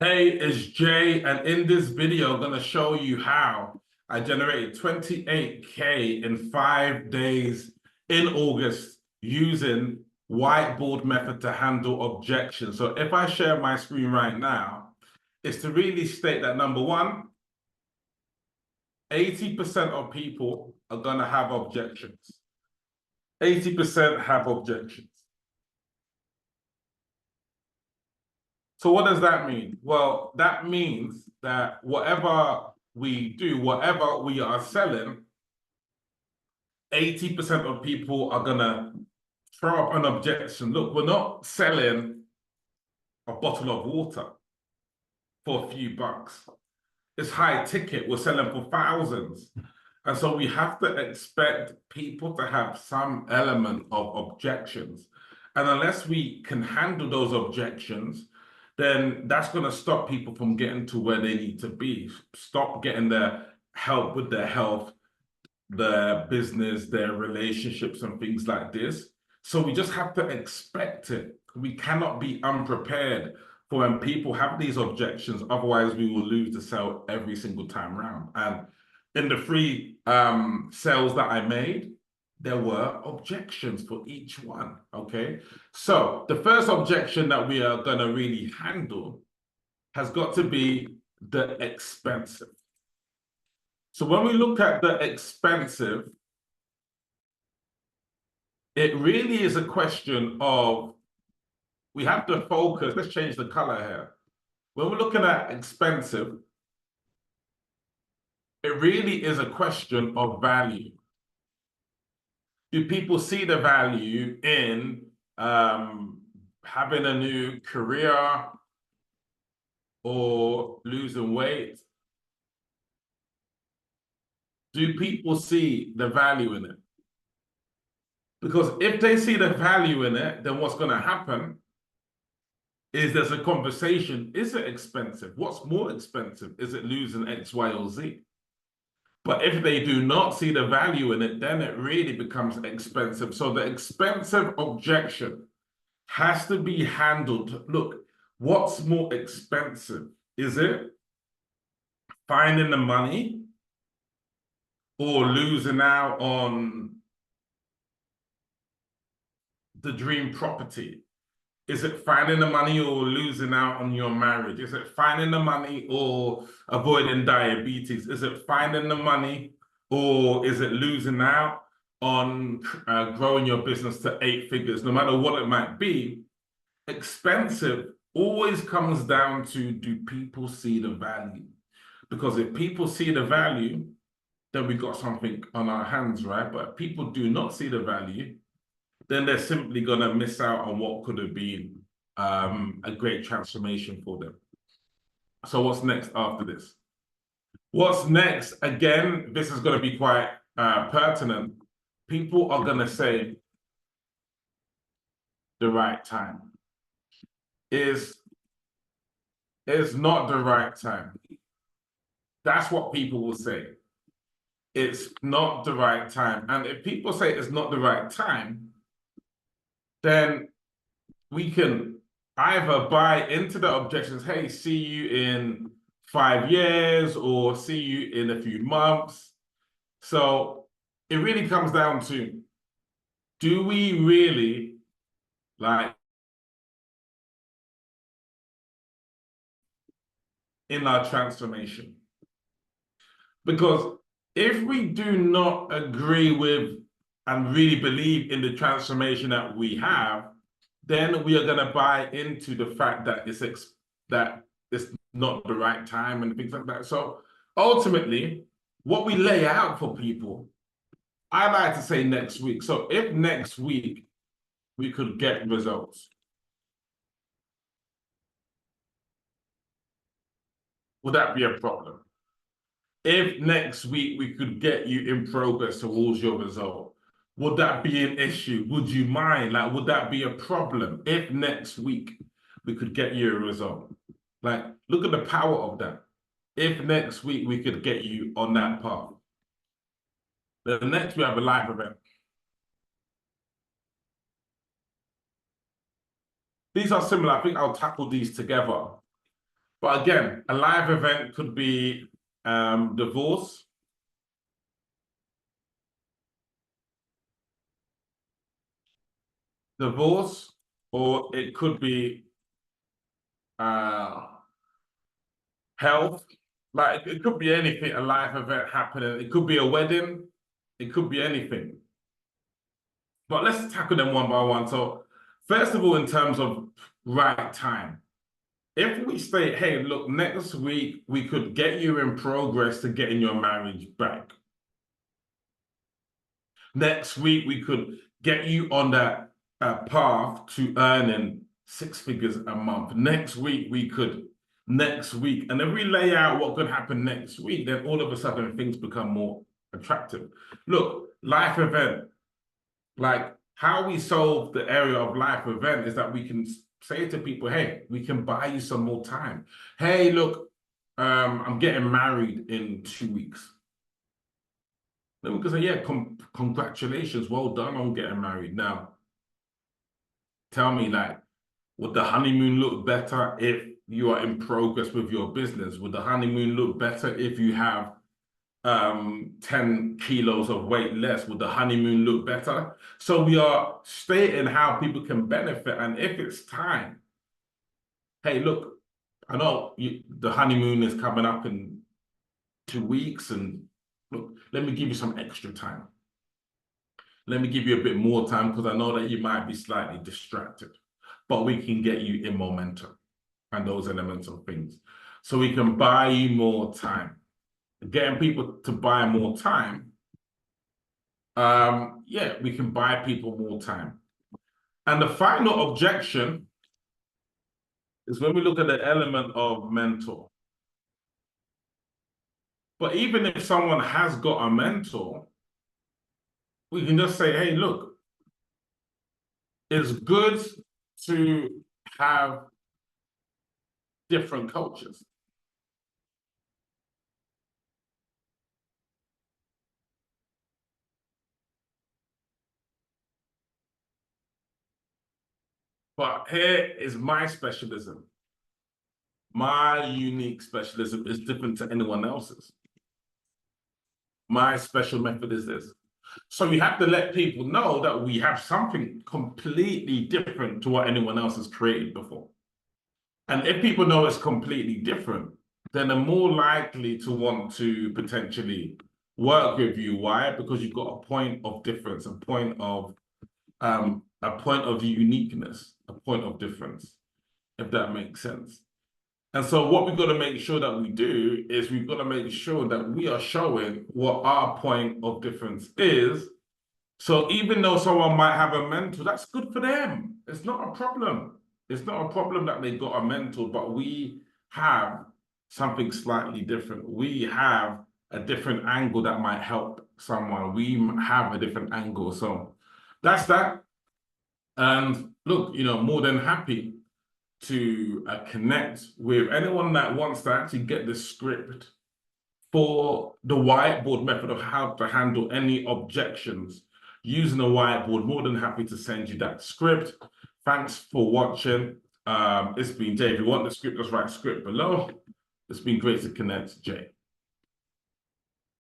Hey, it's Jay, and in this video, I'm going to show you how I generated 28K in 5 days in August using whiteboard method to handle objections. So if I share my screen right now, it's to really state that number one, 80% of people are going to have objections. 80% have objections. So what does that mean? Well, that means that whatever we do, whatever we are selling, 80% of people are gonna throw up an objection. Look, we're not selling a bottle of water for a few bucks. It's high ticket, we're selling for thousands. And so we have to expect people to have some element of objections. And unless we can handle those objections, then that's going to stop people from getting to where they need to be. Stop getting their help with their health, their business, their relationships, and things like this. So we just have to expect it. We cannot be unprepared for when people have these objections. Otherwise, we will lose the sale every single time around. And in the three sales that I made, there were objections for each one, okay? So the first objection that we are gonna really handle has got to be the expensive. So when we look at the expensive, it really is a question of, we have to focus, let's change the color here. When we're looking at expensive, it really is a question of value. Do people see the value in having a new career or losing weight? Do people see the value in it? Because if they see the value in it, then what's going to happen is there's a conversation. Is it expensive? What's more expensive? Is it losing X, Y, or Z? But if they do not see the value in it, then it really becomes expensive. So the expensive objection has to be handled. Look, what's more expensive? Is it finding the money or losing out on the dream property? Is it finding the money or losing out on your marriage? Is it finding the money or avoiding diabetes? Is it finding the money or is it losing out on growing your business to 8 figures? No matter what it might be, expensive always comes down to, do people see the value? Because if people see the value, then we got something on our hands, right? But if people do not see the value, then they're simply going to miss out on what could have been a great transformation for them. So what's next after this? What's next? Again, this is going to be quite pertinent. People are going to say the right time is not the right time. That's what people will say. It's not the right time. And if people say it's not the right time, then we can either buy into the objections, hey, see you in 5 years or see you in a few months. So it really comes down to, do we really like in our transformation? Because if we do not agree with and really believe in the transformation that we have, then we are going to buy into the fact that it's not the right time and things like that. So ultimately, what we lay out for people, I like to say next week. So if next week we could get results, would that be a problem? If next week we could get you in progress towards your result, would that be an issue? Would you mind? Like, would that be a problem if next week we could get you a result? Like, look at the power of that. If next week we could get you on that path. Then next we have a live event. These are similar. I think I'll tackle these together. But again, a live event could be divorce. Divorce, or it could be uh health. Like it could be anything, a live event happening. It could be a wedding. It could be anything. But let's tackle them one by one. So first of all, in terms of right time, if we say, hey, look, next week we could get you in progress to getting your marriage back. Next week we could get you on that path to earning 6 figures a month. Next week we could, next week, and then we lay out what could happen next week, then all of a sudden things become more attractive. Look, life event, like how we solve the area of life event is that we can say to people, hey, we can buy you some more time. Hey, look, I'm getting married in 2 weeks. Then we can say, yeah, congratulations, well done on getting married. Now, tell me, like, would the honeymoon look better if you are in progress with your business? Would the honeymoon look better if you have 10 kilos of weight less? Would the honeymoon look better? So we are stating how people can benefit. And if it's time, hey, look, I know the honeymoon is coming up in 2 weeks, and look, let me give you some extra time. Let me give you a bit more time because I know that you might be slightly distracted, but we can get you in momentum and those elements of things. So we can buy you more time. Getting people to buy more time, yeah, we can buy people more time. And the final objection is when we look at the element of mentor. But even if someone has got a mentor, we can just say, hey, look, it's good to have different cultures. But here is my specialism. My unique specialism is different to anyone else's. My special method is this. So we have to let people know that we have something completely different to what anyone else has created before. And if people know it's completely different, then they're more likely to want to potentially work with you. Why? Because you've got a point of difference, a point of uniqueness, a point of difference, if that makes sense. And so what we've got to make sure that we do is we've got to make sure that we are showing what our point of difference is. So even though someone might have a mentor, that's good for them. It's not a problem. It's not a problem that they got a mentor, but we have something slightly different. We have a different angle that might help someone. We have a different angle. So that's that. And look, more than happy to connect with anyone that wants to actually get the script for the whiteboard method of how to handle any objections using a whiteboard. More than happy to send you that script. Thanks for watching. It's been Jay. If you want the script, just write script below. It's been great to connect, Jay.